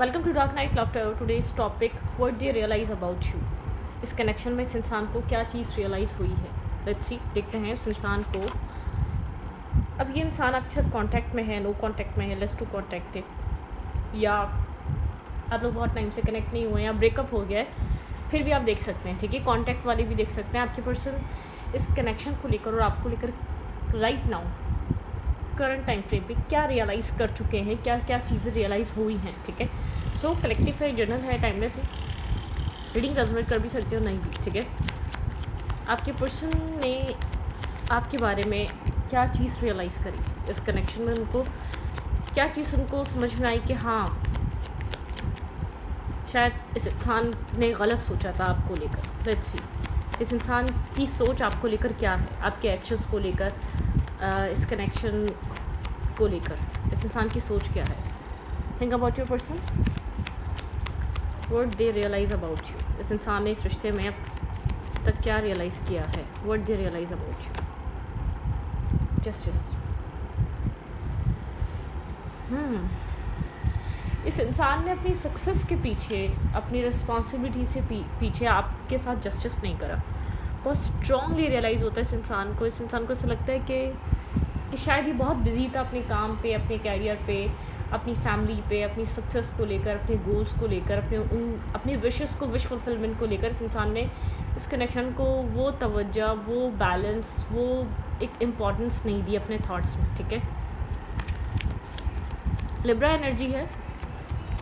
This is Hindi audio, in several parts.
Welcome to dark night laughter. Today's topic what do you realise about you. इस कनेक्शन में इस इंसान को क्या चीज़ रियलाइज़ हुई है। लेट्स सी, देखते हैं उस इंसान को। अब ये इंसान आपके साथ कांटेक्ट में है, नो कांटेक्ट में है, लेस टू कांटेक्ट है, या आप लोग बहुत टाइम से कनेक्ट नहीं हुए हैं, या ब्रेकअप हो गया है, फिर भी आप देख सकते हैं। ठीक है, कांटेक्ट वाले भी देख सकते हैं। आपके पर्सन इस कनेक्शन को लेकर और आपको लेकर right now current time frame पे क्या रियलाइज़ कर चुके हैं, क्या क्या चीज़ें रियलाइज़ हुई हैं। ठीक है, सो कलेक्टिव है, जर्नल है, टाइमलेस है, रीडिंग रेजोनेट कर भी सकते हो, नहीं भी। ठीक है, आपके पर्सन ने आपके बारे में क्या चीज़ रियलाइज़ करी इस कनेक्शन में, उनको क्या चीज़ उनको समझ में आई कि हाँ शायद इस इंसान ने गलत सोचा था आपको लेकर। लेट्स सी, इस इंसान की सोच आपको लेकर क्या है, आपके एक्शंस को लेकर, इस कनेक्शन को लेकर इस इंसान की सोच क्या है। Think about your person, what they realise about you. इस इंसान ने इस रिश्ते में अब तक क्या रियलाइज़ किया है, what they realise about you. Just इस इंसान ने अपनी सक्सेस के पीछे, अपनी रिस्पॉन्सिबिलिटी से पीछे आपके साथ जस्टिस नहीं करा। बहुत स्ट्रांगली रियलाइज़ होता है इस इंसान को। ऐसा लगता है कि शायद ये बहुत बिजी था अपने काम पे, अपने कैरियर पे, अपनी फैमिली पे, अपनी सक्सेस को लेकर, अपने गोल्स को लेकर, अपनी विशेस को, विश फुलफिलमेंट को लेकर इस इंसान ने इस कनेक्शन को वो तवज्जो, वो बैलेंस, वो एक इम्पॉर्टेंस नहीं दी अपने थॉट्स में। ठीक है, लिब्रा एनर्जी है,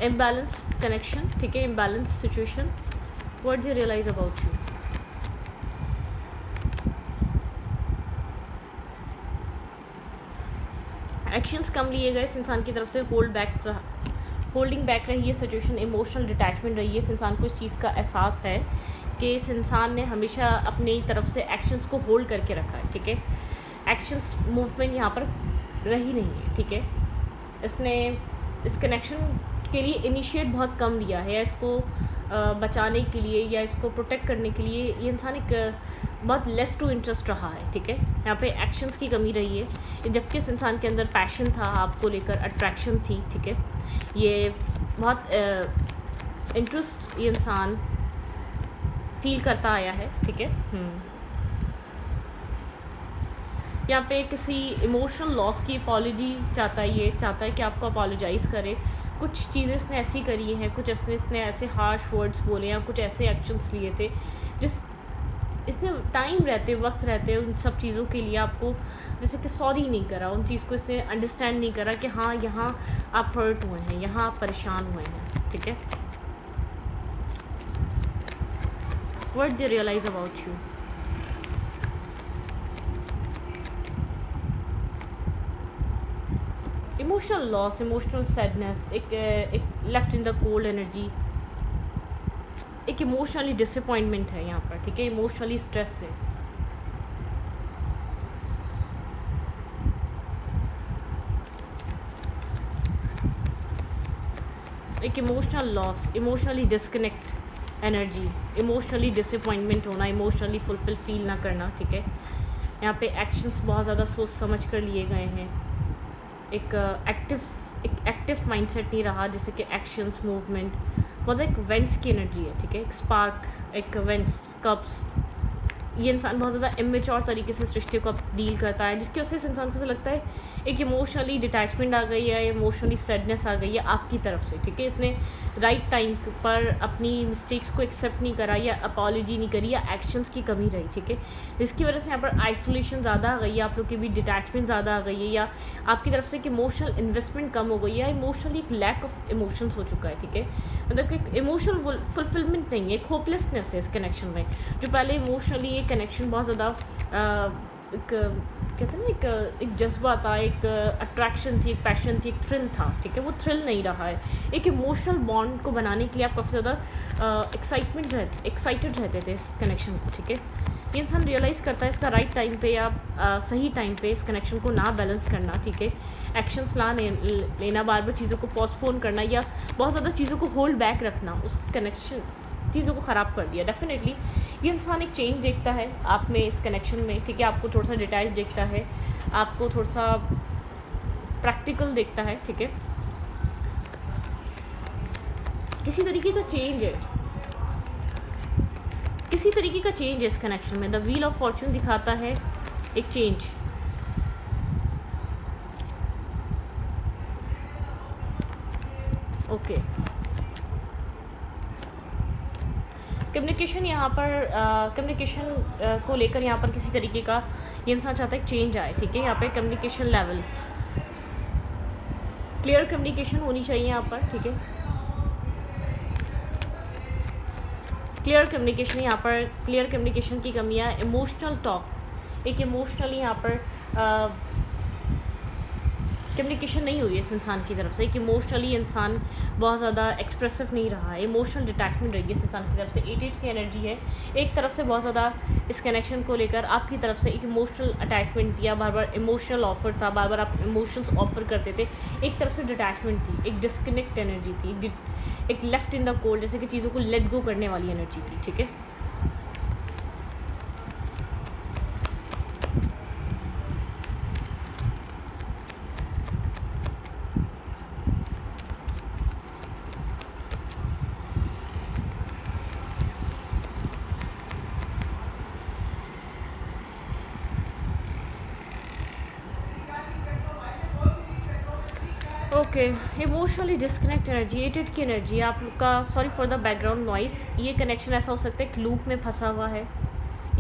इम्बैलेंस कनेक्शन। ठीक है, imbalance situation, what do you realise about you. Actions कम लिए गए इस इंसान की तरफ से, होल्डिंग बैक रही है सिचुएशन, इमोशनल डिटैचमेंट रही है। इस इंसान को इस चीज़ का एहसास है कि इस इंसान ने हमेशा अपनी तरफ से एक्शंस को होल्ड करके रखा है। ठीक है, एक्शंस मूवमेंट यहाँ पर रही नहीं है। ठीक है, इसने इस कनेक्शन के लिए इनिशिएट बहुत कम लिया है, या इसको बचाने के लिए या इसको प्रोटेक्ट करने के लिए ये इंसान एक बहुत लेस टू इंटरेस्ट रहा है। ठीक है, यहाँ पे एक्शंस की कमी रही है, जबकि इस इंसान के अंदर पैशन था आपको लेकर, अट्रैक्शन थी। ठीक है, ये बहुत इंटरेस्ट ये इंसान फील करता आया है। ठीक है, यहाँ पे किसी इमोशनल लॉस की अपॉलॉजी चाहता है, ये चाहता है कि आपको अपॉलोजाइज़ करे। कुछ चीज़ें इसने ऐसी करी हैं, कुछ इसने ऐसे हार्श वर्ड्स बोले या कुछ ऐसे एक्शंस लिए थे जिस इसने टाइम रहते, वक्त रहते उन सब चीज़ों के लिए आपको जैसे कि सॉरी नहीं करा, उन चीज़ को इसने अंडरस्टैंड नहीं करा कि हाँ यहाँ आप हर्ट हुए हैं, यहाँ आप परेशान हुए हैं। ठीक है, what they realise about you. Emotional loss, emotional sadness, एक left in the cold energy, एक इमोशनली डिसअपॉइंटमेंट है यहाँ पर। ठीक है, इमोशनली स्ट्रेस है, एक emotional loss, emotionally disconnect energy, emotionally disappointment होना, इमोशनली फुलफिल फील ना करना। ठीक है, यहाँ पे एक्शंस बहुत ज़्यादा सोच समझ कर लिए गए हैं। एक एक्टिव माइंडसेट नहीं रहा, जैसे कि एक्शंस, मूवमेंट बहुत एक वेंट्स की एनर्जी है। ठीक है, एक स्पार्क, एक वेंट्स, कप्स। ये इंसान बहुत ज़्यादा इमेच्योर तरीके से इस रिश्ते को डील करता है, जिसकी वजह से इस इंसान को ऐसा लगता है एक इमोशनली डिटैचमेंट आ गई है, इमोशनली सैडनेस आ गई है आपकी तरफ से। ठीक है, इसने राइट टाइम पर अपनी मिस्टेक्स को एक्सेप्ट नहीं करा, या अपॉलॉजी नहीं करी, या एक्शंस की कमी रही। ठीक है, जिसकी वजह से यहाँ पर आइसोलेशन ज़्यादा आ गई है, आप लोग के बीच डिटैचमेंट ज़्यादा आ गई है, या आपकी तरफ से एक इमोशनल इन्वेस्टमेंट कम हो गई है, या इमोशनली एक लैक ऑफ इमोशंस हो चुका है। ठीक है, मतलब कि एक इमोशनल फुलफिलमेंट नहीं है, एक होपलेसनेस है इस कनेक्शन में। जो पहले इमोशनली ये कनेक्शन बहुत ज़्यादा एक कहते हैं ना, एक जज्बा था, एक अट्रैक्शन थी, एक पैशन थी, एक थ्रिल था। ठीक है, वो थ्रिल नहीं रहा है। एक इमोशनल बॉन्ड को बनाने के लिए आप काफ़ी ज़्यादा एक्साइटेड रहते थे इस कनेक्शन को। ठीक है, ये इंसान रियलाइज़ करता है इसका राइट टाइम पे या सही टाइम पे इस कनेक्शन को ना बैलेंस करना। ठीक है, एक्शंस लेना, बार बार चीज़ों को पोस्टपोन करना, या बहुत ज़्यादा चीज़ों को होल्ड बैक रखना, उस कनेक्शन चीज़ों को ख़राब कर दिया। डेफिनेटली ये इंसान एक चेंज देखता है आप में, इस कनेक्शन में। ठीक है, आपको थोड़ा सा डिटैच देखता है, आपको थोड़ा सा प्रैक्टिकल देखता है। ठीक है, किसी तरीके का चेंज है, किसी तरीके का चेंज है इस कनेक्शन में। द व्हील ऑफ फॉर्चून दिखाता है एक चेंज। ओके, कम्युनिकेशन यहाँ पर कम्युनिकेशन को लेकर यहाँ पर किसी तरीके का ये इंसान चाहता है चेंज आए, ठीक है। यहाँ पे कम्युनिकेशन लेवल, क्लियर कम्युनिकेशन होनी चाहिए यहाँ पर, ठीक है। क्लियर कम्युनिकेशन, यहाँ पर क्लियर कम्युनिकेशन की कमियाँ, इमोशनल टॉक, एक इमोशनली यहाँ पर कम्युनिकेशन नहीं हुई है इस इंसान की तरफ से। एक इमोशनली इंसान बहुत ज़्यादा एक्सप्रेसिव नहीं रहा है, इमोशनल डिटैचमेंट रही है इस इंसान की तरफ से। 8 की एनर्जी है, एक तरफ से बहुत ज़्यादा इस कनेक्शन को लेकर आपकी तरफ से एक इमोशनल अटैचमेंट दिया, बार बार इमोशनल ऑफर था, बार बार आप इमोशंस ऑफर करते थे। एक तरफ से डिटैचमेंट थी, एक डिस्कनेक्ट एनर्जी थी, एक लेफ्ट इन द कोल्ड, जैसे कि चीज़ों को लेट गो करने वाली एनर्जी थी, ठीक है। ओके, इमोशनली डिस्कनेक्ट एनर्जी, 8 की एनर्जी आपका। Sorry for the background noise. ये कनेक्शन ऐसा हो सकता है एक लूप में फंसा हुआ है,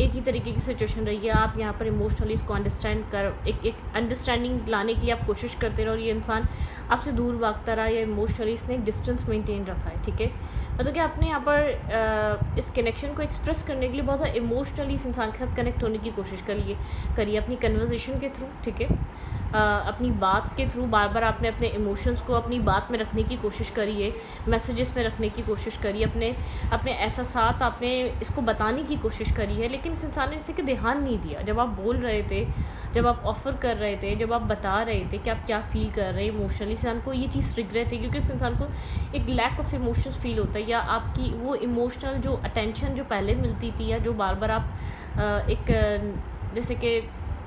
एक ही तरीके की सिचुएशन रही है। आप यहाँ पर इमोशनली इसको अंडरस्टैंड कर एक अंडरस्टैंडिंग लाने की आप कोशिश करते रहो और ये इंसान आपसे दूर भागता रहा, या इमोशनली इसने एक डिस्टेंस मेंटेन रखा है, ठीक है। मतलब कि आपने यहाँ पर इस कनेक्शन को एक्सप्रेस करने के लिए बहुत ज़्यादा इमोशनली इस इंसान के साथ कनेक्ट होने की कोशिश करिए अपनी कन्वर्सेशन के थ्रू, ठीक है। अपनी बात के थ्रू बार बार आपने अपने इमोशंस को अपनी बात में रखने की कोशिश करी है, मैसेजेस में रखने की कोशिश करी, अपने एहसासात आपने इसको बताने की कोशिश करी है। लेकिन इस इंसान ने जैसे कि ध्यान नहीं दिया जब आप बोल रहे थे, जब आप ऑफ़र कर रहे थे, जब आप बता रहे थे कि आप क्या फ़ील कर रहे हैं इमोशनली। इंसान को ये चीज़ रिग्रेट है क्योंकि इस इंसान को एक लैक ऑफ इमोशंस फ़ील होता है, या आपकी वो इमोशनल जो अटेंशन जो पहले मिलती थी, या जो बार बार आप एक जैसे कि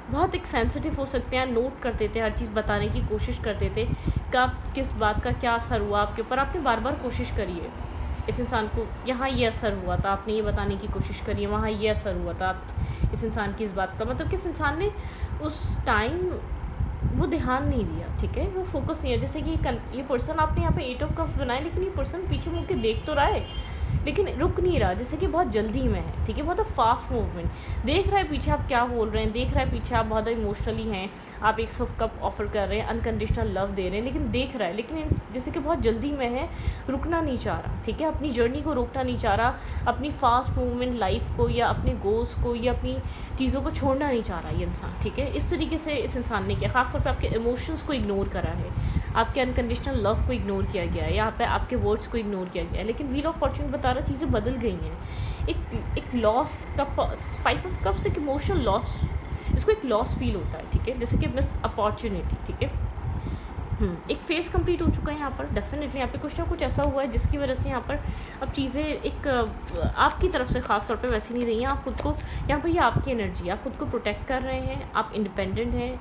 बहुत एक सेंसिटिव हो सकते हैं, नोट करते थे, हर चीज़ बताने की कोशिश करते थे कि आप किस बात का क्या असर हुआ आपके ऊपर। आपने बार बार कोशिश करी है इस इंसान को, यहाँ ये असर हुआ था, आपने ये बताने की कोशिश करी है, वहाँ ये असर हुआ था इस इंसान की इस बात का। मतलब कि इस इंसान ने उस टाइम वो ध्यान नहीं दिया, ठीक है, वो फोकस नहीं है। जैसे कि ये पर्सन आपने यहाँ पे 8 ऑफ कप्स बनाए, लेकिन ये पर्सन पीछे मुड़ के देख तो रहा है लेकिन रुक नहीं रहा, जैसे कि बहुत जल्दी में है, ठीक है, बहुत फास्ट मूवमेंट। देख रहा है पीछे आप क्या बोल रहे हैं, देख रहा है पीछे आप बहुत इमोशनली हैं, आप एक सॉफ्ट कप ऑफर कर रहे हैं, अनकंडीशनल लव दे रहे हैं, लेकिन देख रहा है, लेकिन जैसे कि बहुत जल्दी में है, रुकना नहीं चाह रहा, ठीक है, अपनी जर्नी को रोकना नहीं चाह रहा, अपनी फास्ट मूवमेंट लाइफ को या अपने गोल्स को या अपनी चीज़ों को छोड़ना नहीं चाह रहा ये इंसान, ठीक है। इस तरीके से इस इंसान ने किया, खासतौर पर आपके इमोशंस को इग्नोर करा है, आपके अनकंडीशनल लव को इग्नोर किया गया है, यहाँ पे आपके वर्ड्स को इग्नोर किया गया है। लेकिन व्हील ऑफ फॉर्च्यून बता रहा चीज़ें बदल गई हैं। एक लॉस का 5 ऑफ कप्स एक इमोशनल लॉस, इसको एक लॉस फील होता है, ठीक है, जैसे कि मिस अपॉर्चुनिटी, ठीक है। एक फेज़ कंप्लीट हो चुका है यहाँ पर, डेफिनेटली यहाँ पे कुछ ना कुछ ऐसा हुआ है जिसकी वजह से यहाँ पर अब चीज़ें एक आपकी तरफ से ख़ास तौर पे वैसी नहीं रही हैं। आप खुद को यहाँ पर, ये आपकी एनर्जी, आप खुद को प्रोटेक्ट कर रहे हैं, आप इंडिपेंडेंट हैं,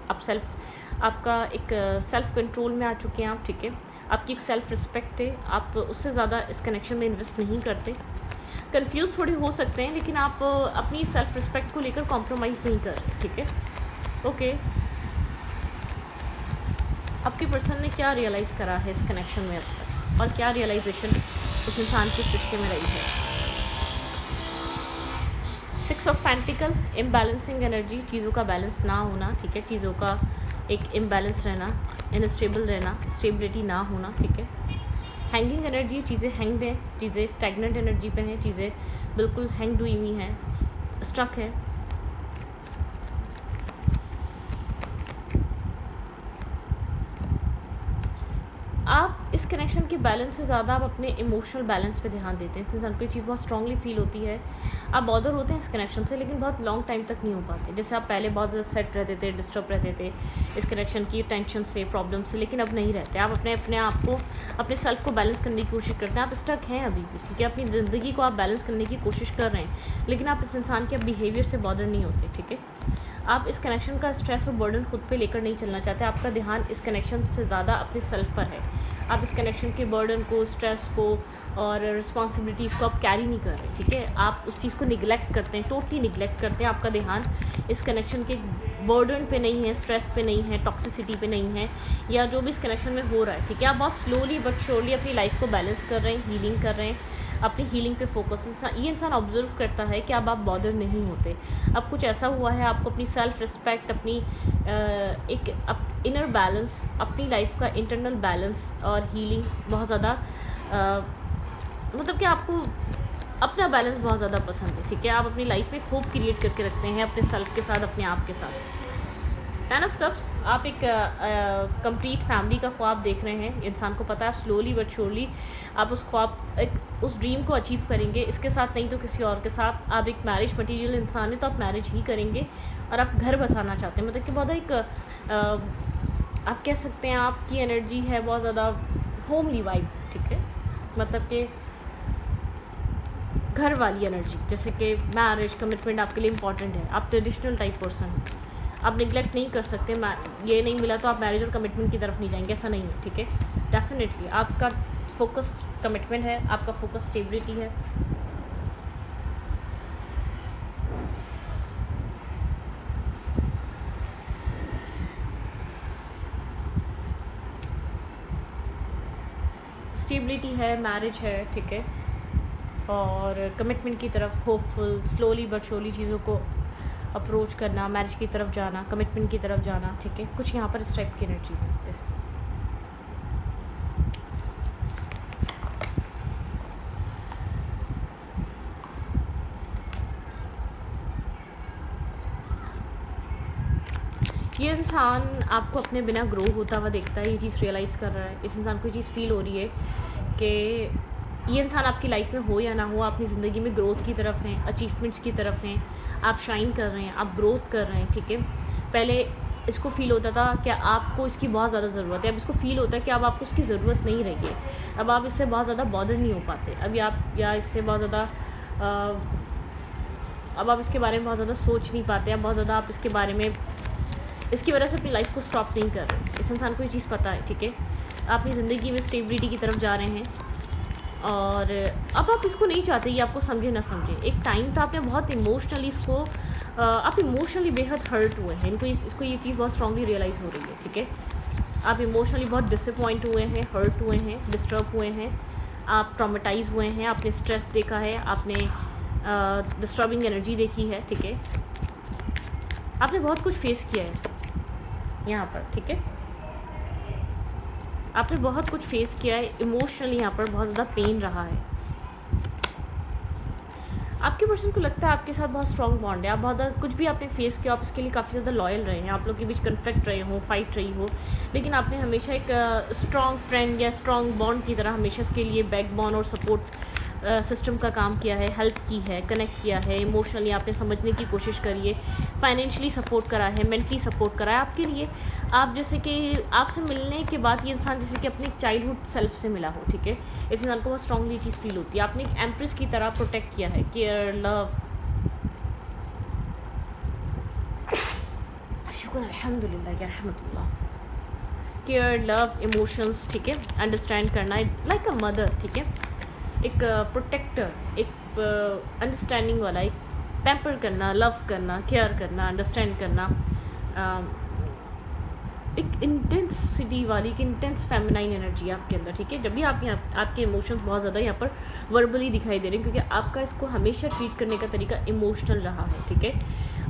आपका एक सेल्फ कंट्रोल में आ चुके हैं आप, ठीक है। आपकी एक सेल्फ रिस्पेक्ट है, आप उससे ज़्यादा इस कनेक्शन में इन्वेस्ट नहीं करते। कंफ्यूज थोड़े हो सकते हैं लेकिन आप अपनी सेल्फ रिस्पेक्ट को लेकर कॉम्प्रोमाइज़ नहीं कर रहे, ठीक है। ओके, आपके पर्सन ने क्या रियलाइज़ करा है इस कनेक्शन में अब तक, और क्या रियलाइजेशन इस इंसान के रिश्ते में रही है। 6 ऑफ पेंटिकल, इम्बैलेंसिंग एनर्जी, चीज़ों का बैलेंस ना होना, ठीक है, चीज़ों का एक इम्बैलेंस रहना, अनस्टेबल रहना, स्टेबिलिटी ना होना, ठीक है। हैंगिंग एनर्जी, चीज़ें हैंग्ड हैं, चीज़ें स्टैग्नेंट एनर्जी पे हैं, चीज़ें बिल्कुल हैंग्ड हुई हुई हैं, स्टक है। आप इस कनेक्शन के बैलेंस से ज़्यादा आप अपने इमोशनल बैलेंस पे ध्यान देते हैं। इस इंसान को ये चीज़ बहुत स्ट्रांगली फील होती है, आप बॉदर होते हैं इस कनेक्शन से, लेकिन बहुत लॉन्ग टाइम तक नहीं हो पाते। जैसे आप पहले बहुत ज़्यादा सेट रहते थे, डिस्टर्ब रहते थे इस कनेक्शन की टेंशन से, प्रॉब्लम से, लेकिन अब नहीं रहते। आप अपने आप को, अपने सेल्फ को बैलेंस करने की कोशिश करते हैं। आप स्टक हैं अभी भी, ठीक है, अपनी ज़िंदगी को आप बैलेंस करने की कोशिश कर रहे हैं, लेकिन आप इस इंसान के बिहेवियर से बॉदर नहीं होते, ठीक है। आप इस कनेक्शन का स्ट्रेस और बर्डन खुद पे लेकर नहीं चलना चाहते। आपका ध्यान इस कनेक्शन से ज़्यादा अपने सेल्फ पर है, आप इस कनेक्शन के बर्डन को, स्ट्रेस को और रिस्पॉन्सिबिलिटीज़ को आप कैरी नहीं कर रहे, ठीक है। आप उस चीज़ को निगलेक्ट करते हैं, टोटली निगलेक्ट करते हैं। आपका ध्यान इस कनेक्शन के बर्डन पे नहीं है, स्ट्रेस पे नहीं है, टॉक्सिसिटी पे नहीं है, या जो भी इस कनेक्शन में हो रहा है, ठीक है। आप बहुत स्लोली बट श्योरली अपनी लाइफ को बैलेंस कर रहे हैं, हीलिंग कर रहे हैं, अपनी हीलिंग पे फोकस। ये इंसान ऑब्जर्व करता है कि अब आप बॉदर नहीं होते। अब कुछ ऐसा हुआ है, आपको अपनी सेल्फ रिस्पेक्ट, अपनी एक इनर बैलेंस, अपनी लाइफ का इंटरनल बैलेंस और हीलिंग बहुत ज़्यादा मतलब कि आपको अपना बैलेंस बहुत ज़्यादा पसंद है, ठीक है। आप अपनी लाइफ में खूब क्रिएट करके रखते हैं अपने सेल्फ के साथ, अपने आप के साथ। 10 ऑफ कप्स, आप एक कंप्लीट फैमिली का ख्वाब देख रहे हैं। इंसान को पता है स्लोली बट श्योरली आप उस ख्वाब, उस ड्रीम को अचीव करेंगे, इसके साथ नहीं तो किसी और के साथ। आप एक मैरिज मटेरियल इंसान है, तो आप मैरिज ही करेंगे और आप घर बसाना चाहते हैं। मतलब कि बहुत एक आप कह सकते हैं आपकी एनर्जी है बहुत ज़्यादा होमली वाइब, ठीक है। मतलब कि घर वाली एनर्जी, जैसे कि मैरिज, कमिटमेंट आपके लिए इंपॉर्टेंट है। आप ट्रेडिशनल टाइप पर्सन हैं, आप निगलेक्ट नहीं कर सकते। ये नहीं मिला तो आप मैरिज और कमिटमेंट की तरफ नहीं जाएंगे, ऐसा नहीं है, ठीक है। डेफिनेटली आपका फोकस कमिटमेंट है, आपका फोकस स्टेबिलिटी है। स्टेबिलिटी है, मैरिज है, ठीक है, और कमिटमेंट की तरफ होपफुल, स्लोली बट श्योरली चीज़ों को अप्रोच करना, मैरिज की तरफ जाना, कमिटमेंट की तरफ जाना, ठीक है। कुछ यहाँ पर इस टाइप की एनर्जी है। ये इंसान आपको अपने बिना ग्रो होता हुआ देखता है, ये चीज़ रियलाइज़ कर रहा है। इस इंसान को ये चीज़ फील हो रही है कि ये इंसान आपकी लाइफ में हो या ना हो, अपनी ज़िंदगी में ग्रोथ की तरफ हैं, अचीवमेंट्स की तरफ हैं, आप शाइन कर रहे हैं, आप ग्रोथ कर रहे हैं, ठीक है। पहले इसको फ़ील होता था कि आपको इसकी बहुत ज़्यादा ज़रूरत है, अब इसको फ़ील होता है कि अब आपको उसकी ज़रूरत नहीं रही है। अब आप इससे बहुत ज़्यादा बॉदर नहीं हो पाते, अभी आप या इससे बहुत ज़्यादा अब आप इसके बारे में बहुत ज़्यादा सोच नहीं पाते, अब बहुत ज़्यादा आप इसके बारे में, इसकी वजह से अपनी लाइफ को स्टॉप नहीं कर रहे। इस इंसान को ये चीज़ पता है, ठीक है। आप अपनी ज़िंदगी में स्टेबिलिटी की तरफ जा रहे हैं और अब आप इसको नहीं चाहते, ये आपको समझे ना समझे। एक टाइम था आपने बहुत इमोशनली इसको आप इमोशनली बेहद हर्ट हुए हैं, इसको ये चीज़ बहुत स्ट्रांगली रियलाइज़ हो रही है, ठीक है। आप इमोशनली बहुत डिसअपॉइंट हुए हैं, हर्ट हुए हैं, डिस्टर्ब हुए हैं, आप ट्रॉमेटाइज हुए हैं, आपने स्ट्रेस देखा है, आपने डिस्टर्बिंग एनर्जी देखी है, ठीक है। आपने बहुत कुछ फेस किया है यहाँ पर, ठीक है। आपने बहुत कुछ फेस किया है इमोशनली, यहाँ पर बहुत ज़्यादा पेन रहा है। आपके पर्सन को लगता है आपके साथ बहुत स्ट्रॉन्ग बॉन्ड है, आप बहुत ज़्यादा कुछ भी आपने फेस किया, आप इसके लिए काफ़ी ज़्यादा लॉयल रहे हैं, आप लोग के बीच कन्फ्लिक्ट रहे हो, फाइट रही हो, लेकिन आपने हमेशा एक स्ट्रॉन्ग फ्रेंड या स्ट्रॉन्ग बॉन्ड की तरह हमेशा इसके लिए बैकबोन और सपोर्ट सिस्टम का काम किया है, हेल्प की है, कनेक्ट किया है, इमोशनली आपने समझने की कोशिश करी है, फाइनेंशियली सपोर्ट करा है, मेंटली सपोर्ट करा है आपके लिए। आप जैसे कि आपसे मिलने के बाद ये इंसान जैसे कि अपने चाइल्डहुड सेल्फ से मिला हो, ठीक है। इस इंसान को बहुत स्ट्रांगली चीज़ फील होती है, आपने एक एम्प्रेस की तरह प्रोटेक्ट किया है, केयर, लव, शुक्र अल्हम्दुलिल्लाह या रहमतुल्लाह, केयर, लव, इमोशंस, ठीक है, अंडरस्टैंड करना, लाइक अ मदर, ठीक है, एक प्रोटेक्टर, एक अंडरस्टैंडिंग वाला, एक पैम्पर करना, लव करना, केयर करना, अंडरस्टैंड करना, एक इंटेंसिटी वाली, एक इंटेंस फेमिनाइन एनर्जी आपके अंदर, ठीक है। जब भी आप यहाँ आपके इमोशंस बहुत ज़्यादा यहाँ पर वर्बली दिखाई दे रहे हैं, क्योंकि आपका इसको हमेशा ट्रीट करने का तरीका इमोशनल रहा है, ठीक है।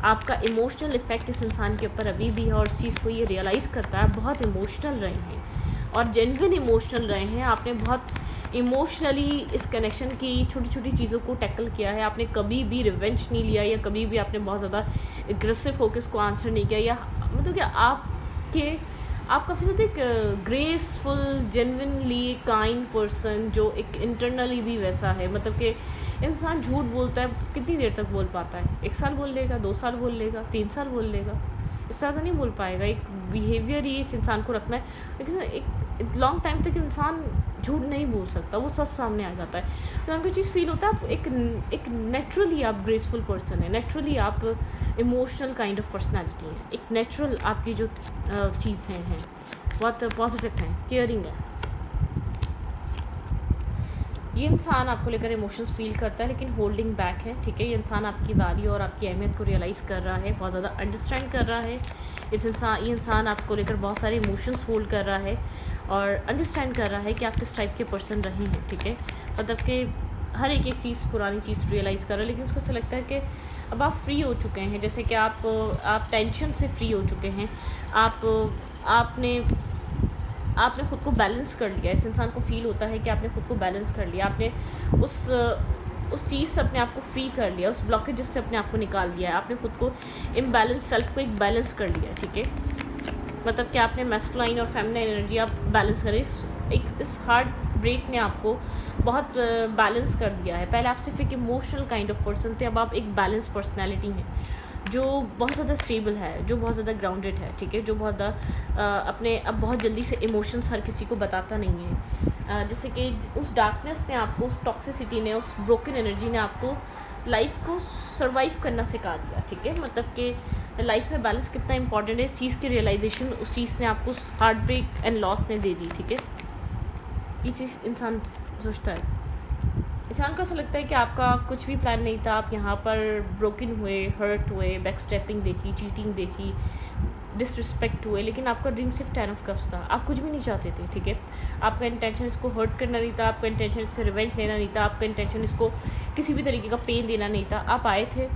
आपका इमोशनल इफेक्ट इस इंसान के ऊपर अभी भी है और उस चीज़ को ये रियलाइज़ करता है। आप बहुत इमोशनल रहे हैं और जेन्युइन इमोशनल रहे हैं, आपने बहुत इमोशनली इस कनेक्शन की छोटी छोटी चीज़ों को टैकल किया है। आपने कभी भी रिवेंज नहीं लिया या कभी भी आपने बहुत ज़्यादा एग्रेसिव फोकस को आंसर नहीं किया, या मतलब कि आप काफ़ी ज़्यादा एक ग्रेसफुल, जेन्युइनली काइंड पर्सन जो एक इंटरनली भी वैसा है। मतलब कि इंसान झूठ बोलता है, कितनी देर तक बोल पाता है? 1 साल बोल लेगा, 2 साल बोल लेगा, 3 साल बोल लेगा, इससे ज़्यादा नहीं बोल पाएगा। एक बिहेवियर ही इस इंसान को रखना है, लेकिन एक लॉन्ग टाइम तक इंसान झूठ नहीं बोल सकता, वो सच सामने आ जाता है। तो हमको चीज़ फील होता है आप एक नेचुरली आप ग्रेसफुल पर्सन है, नेचुरली आप इमोशनल काइंड ऑफ पर्सनैलिटी है, एक नेचुरल आपकी जो चीज़ें हैं बहुत पॉजिटिव हैं, केयरिंग है। ये इंसान आपको लेकर इमोशंस फील करता है लेकिन होल्डिंग बैक है, ठीक है। ये इंसान आपकी वैल्यू और आपकी अहमियत को रियलाइज़ कर रहा है, बहुत ज़्यादा अंडरस्टैंड कर रहा है। ये इंसान आपको लेकर बहुत सारे इमोशंस होल्ड कर रहा है और अंडरस्टैंड कर रहा है कि आप किस टाइप के पर्सन रहे हैं, ठीक है। मतलब कि हर एक चीज़, पुरानी चीज़ रियलाइज़ कर रहा है, लेकिन उसको ऐसा लगता है कि अब आप फ्री हो चुके हैं। जैसे कि आप टेंशन से फ्री हो चुके हैं। आपने आपने ख़ुद को बैलेंस कर लिया। इस इंसान को फ़ील होता है कि आपने ख़ुद को बैलेंस कर लिया, आपने उस चीज़ से अपने आप को फ्री कर लिया, उस ब्लॉकेज से अपने आप को निकाल दिया है। आपने ख़ुद को इम्बैलेंस सेल्फ को एक बैलेंस कर लिया, ठीक है। मतलब कि आपने मैस्कुलाइन और फेमिनाइन एनर्जी आप बैलेंस करें। इस हार्ट ब्रेक ने आपको बहुत बैलेंस कर दिया है। पहले आप सिर्फ एक इमोशनल काइंड ऑफ पर्सन थे, अब आप एक बैलेंस पर्सनैलिटी हैं जो बहुत ज़्यादा स्टेबल है, जो बहुत ज़्यादा ग्राउंडेड है, ठीक है। जो बहुत ज़्यादा अपने अब बहुत जल्दी से इमोशंस हर किसी को बताता नहीं है। जैसे कि उस डार्कनेस ने आपको, उस टॉक्सिसिटी ने, उस ब्रोकन एनर्जी ने आपको लाइफ को सर्वाइव करना सिखा दिया, ठीक है। मतलब कि लाइफ में बैलेंस कितना इंपॉर्टेंट है, इस चीज़ की रियलाइजेशन उस चीज़ ने आपको, हार्ट ब्रेक एंड लॉस ने दे दी, ठीक है। ये चीज़ इंसान सोचता है। इंसान को ऐसा लगता है कि आपका कुछ भी प्लान नहीं था, आप यहाँ पर ब्रोकन हुए, हर्ट हुए, बैक स्टेपिंग देखी, चीटिंग देखी, डिसरिस्पेक्ट हुए, लेकिन आपका ड्रीम सिर्फ 10 ऑफ कप्स था। आप कुछ भी नहीं चाहते थे, ठीक है। आपका इंटेंशन इसको हर्ट करना नहीं था, आपका इंटेंशन इससे रिवेंज लेना नहीं था, आपका इंटेंशन इसको किसी भी तरीके का पेन देना नहीं था। आप आए थे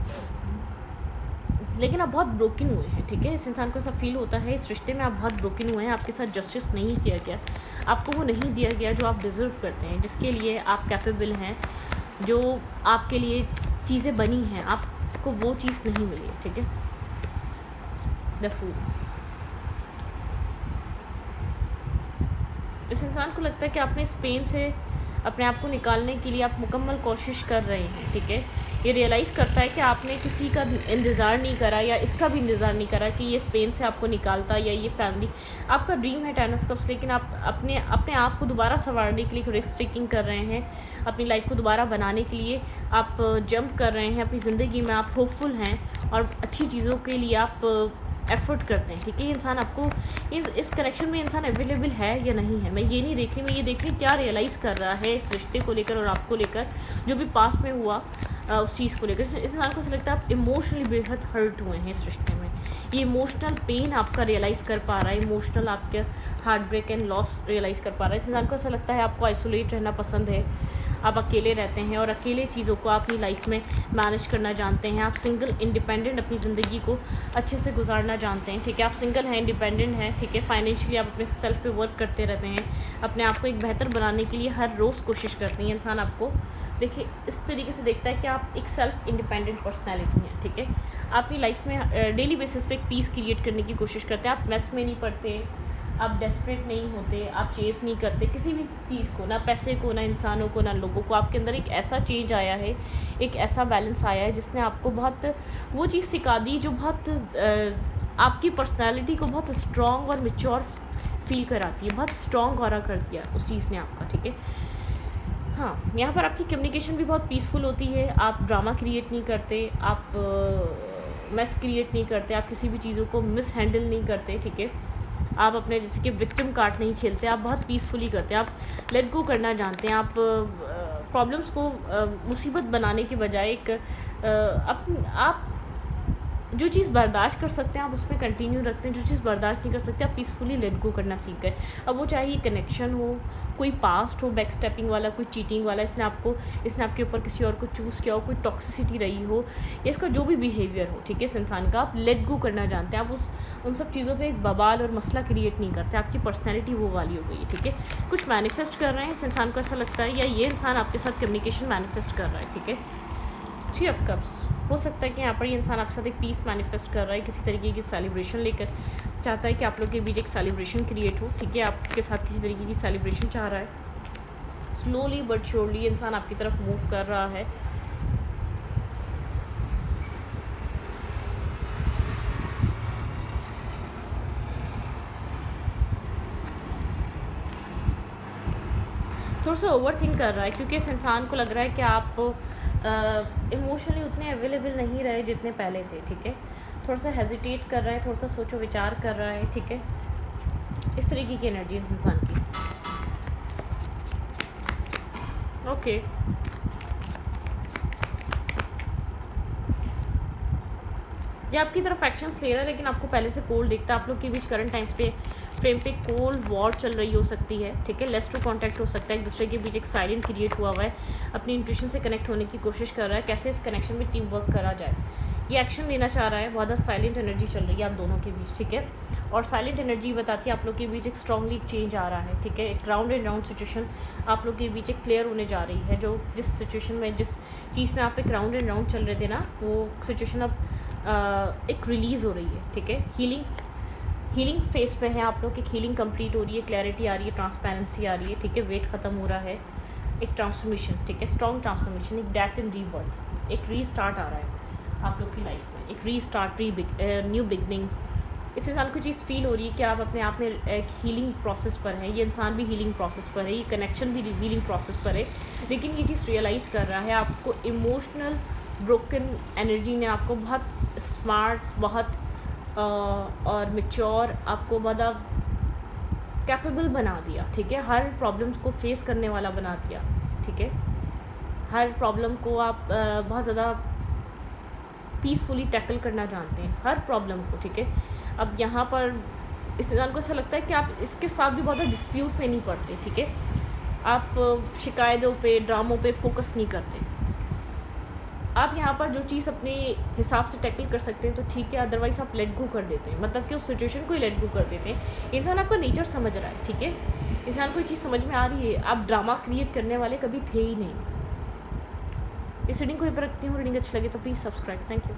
लेकिन आप बहुत ब्रोकन हुए हैं, ठीक है। इस इंसान को ऐसा फील होता है इस रिश्ते में आप बहुत ब्रोकन हुए हैं, आपके साथ जस्टिस नहीं किया गया, आपको वो नहीं दिया गया जो आप डिज़र्व करते हैं, जिसके लिए आप कैपेबल हैं, जो आपके लिए चीज़ें बनी हैं, आपको वो चीज़ नहीं मिली है, ठीक है। The fool. इस इंसान को लगता है कि आपने इस पेन से अपने आप को निकालने के लिए आप मुकम्मल कोशिश कर रहे हैं, ठीक है। ये रियलाइज़ करता है कि आपने किसी का इंतज़ार नहीं करा या इसका भी इंतज़ार नहीं करा कि ये इस पेन से आपको निकालता, या ये फैमिली आपका ड्रीम है 10 ऑफ कप्स, लेकिन आप अपने आप को दोबारा संवारने के लिए रिस्क टेकिंग कर रहे हैं, अपनी लाइफ को दोबारा बनाने के लिए आप जंप कर रहे हैं, अपनी ज़िंदगी में आप होपफुल हैं और अच्छी चीज़ों के लिए आप एफ़र्ट करते हैं, ठीक है। ये इंसान आपको इस कनेक्शन में इंसान अवेलेबल है या नहीं है, मैं ये नहीं देख रही, मैं ये देख रही क्या रियलाइज़ कर रहा है इस रिश्ते को लेकर और आपको लेकर, जो भी पास्ट में हुआ उस चीज़ को लेकर। इस इंसान को ऐसा लगता है आप इमोशनली बेहद हर्ट हुए हैं इस रिश्ते में। ये इमोशनल पेन आपका रियलाइज़ कर पा रहा है, इमोशनल आपके heart break and loss realise कर पा रहा है। इस इंसान को ऐसा लगता है आपको आइसोलेट रहना पसंद है, आप अकेले रहते हैं और अकेले चीज़ों को अपनी लाइफ में मैनेज करना जानते हैं। आप सिंगल इंडिपेंडेंट अपनी ज़िंदगी को अच्छे से गुजारना जानते हैं, ठीक है। आप सिंगल हैं, इंडिपेंडेंट हैं, ठीक है। फाइनेंशियली आप अपने सेल्फ पे वर्क करते रहते हैं, अपने आप को एक बेहतर बनाने के लिए हर रोज़ कोशिश करते हैं। इंसान आपको देखिए इस तरीके से देखता है कि आप एक सेल्फ इंडिपेंडेंट पर्सनैलिटी हैं, ठीक है। आप अपनी लाइफ में डेली बेसिस पे एक पीस क्रिएट करने की कोशिश करते हैं। आप मेस में नहीं पड़ते, आप डेस्परेट नहीं होते, आप चेज़ नहीं करते किसी भी चीज़ को, ना पैसे को, ना इंसानों को, ना लोगों को। आपके अंदर एक ऐसा चेंज आया है, एक ऐसा बैलेंस आया है जिसने आपको बहुत वो चीज़ सिखा दी जो बहुत आपकी पर्सनैलिटी को बहुत स्ट्रॉन्ग और मेच्योर फील कराती है, बहुत स्ट्रॉन्ग ऑरा कर दिया उस चीज़ ने आपका, ठीक है। हाँ, यहाँ पर आपकी कम्युनिकेशन भी बहुत पीसफुल होती है, आप ड्रामा क्रिएट नहीं करते, आप मेस क्रिएट नहीं करते, आप किसी भी चीज़ों को मिस हैंडल नहीं करते, ठीक है। आप अपने जैसे कि विक्टिम कार्ड नहीं खेलते, आप बहुत पीसफुली करते हैं, आप लेट गो करना जानते हैं। आप प्रॉब्लम्स को मुसीबत बनाने के बजाय आप जो चीज़ बर्दाश्त कर सकते हैं आप उसमें कंटिन्यू रखते हैं, जो चीज़ बर्दाश्त नहीं कर सकते आप पीसफुली लेट गो करना सीख गए। अब वो चाहे कनेक्शन हो, कोई पास्ट हो, बैक स्टेपिंग वाला, कोई चीटिंग वाला, इसने आपके ऊपर किसी और को चूज़ किया हो, कोई टॉक्सिसिटी रही हो, या इसका जो भी बिहेवियर हो, ठीक है। इस इंसान का आप लेट गो करना जानते हैं, आप उन सब चीज़ों पे एक बवाल और मसला क्रिएट नहीं करते, आपकी पर्सनैलिटी वो वाली हो गई है, ठीक है। कुछ मैनिफेस्ट कर रहे हैं इस इंसान को ऐसा लगता है, या ये इंसान आपके साथ कम्युनिकेशन मैनिफेस्ट कर रहा है, ठीक है। 3 ऑफ कप्स हो सकता है कि यहाँ पर ये इंसान आपके साथ एक पीस मैनिफेस्ट कर रहा है, किसी तरीके की सेलिब्रेशन लेकर चाहता है कि आप लोग के बीच एक सेलिब्रेशन क्रिएट हो, ठीक है। आपके साथ किसी तरीके की सेलिब्रेशन चाह रहा है। स्लोली बट श्योरली इंसान आपकी तरफ मूव कर रहा है। थोड़ा सा ओवर थिंक कर रहा है, क्योंकि इस इंसान को लग रहा है कि आप इमोशनली उतने अवेलेबल नहीं रहे जितने पहले थे, ठीक है। थोड़ा सा हेजिटेट कर रहा है, थोड़ा सा सोचो विचार कर रहा है, ठीक है। इस तरीके की एनर्जी इस इंसान की। ओके, ये आपकी तरफ एक्शंस ले रहा है लेकिन आपको पहले से कोल्ड दिखता है। आप लोग के बीच करंट टाइम पे फ्रेम पे कोल्ड वॉर चल रही हो सकती है, ठीक है। लेस टू कॉन्टैक्ट हो सकता है, एक दूसरे के बीच एक साइलेंट क्रिएट हुआ है, अपनी इंट्यूशन से कनेक्ट होने की कोशिश कर रहा है, कैसे इस कनेक्शन में टीम वर्क करा जाए, ये एक्शन लेना चाह रहा है। बहुत ज़्यादा साइलेंट एनर्जी चल रही है आप दोनों के बीच, ठीक है। और साइलेंट एनर्जी बताती है आप लोग के बीच एक स्ट्रांगली चेंज आ रहा है, ठीक है। एक राउंड एंड राउंड सिचुएशन आप लोग के बीच एक क्लियर होने जा रही है। जो जिस सिचुएशन में, जिस चीज़ में आप एक राउंड एंड राउंड चल रहे थे ना, वो सिचुएशन अब एक रिलीज़ हो रही है, ठीक है। हीलिंग फेस पे है आप लोग, एक हीलिंग कंप्लीट हो रही है, क्लैरिटी आ रही है, ट्रांसपेरेंसी आ रही है, ठीक है। वेट ख़त्म हो रहा है, एक ट्रांसफॉर्मेशन, ठीक है, स्ट्रॉन्ग ट्रांसफॉर्मेशन, एक डेथ एंड रीबर्थ, एक रीस्टार्ट आ रहा है आप लोग की लाइफ में, एक रीस्टार्ट, न्यू बिगनिंग। इस इंसान को चीज़ फील हो रही है कि आप अपने आप में एक हीलिंग प्रोसेस पर है, ये इंसान भी हीलिंग प्रोसेस पर है, ये कनेक्शन भी हीलिंग प्रोसेस पर है। लेकिन ये चीज़ रियलाइज़ कर रहा है, आपको इमोशनल ब्रोकन एनर्जी ने आपको बहुत स्मार्ट, बहुत और मैच्योर, आपको बहुत कैपेबल बना दिया, ठीक है। हर प्रॉब्लम्स को फेस करने वाला बना दिया, ठीक है। हर प्रॉब्लम को आप बहुत ज़्यादा पीसफुली टैकल करना जानते हैं, हर प्रॉब्लम को, ठीक है। अब यहाँ पर इस इंसान को ऐसा लगता है कि आप इसके साथ भी बहुत ज़्यादा डिस्प्यूट में नहीं पड़ते, ठीक है। आप शिकायतों पे, ड्रामों पे फोकस नहीं करते। आप यहाँ पर जो चीज़ अपने हिसाब से टैकल कर सकते हैं तो ठीक है, अदरवाइज़ आप लेट गो कर देते हैं, मतलब कि उस सिचुएशन को ही लेट गो कर देते हैं। इंसान आपका नेचर समझ रहा है, ठीक है। इंसान को ये चीज़ समझ में आ रही है, आप ड्रामा क्रिएट करने वाले कभी थे ही नहीं। इस रीडिंग को यहाँ पर रखती हूँ। रीडिंग अच्छी लगे तो प्लीज़ सब्सक्राइब। Thank you.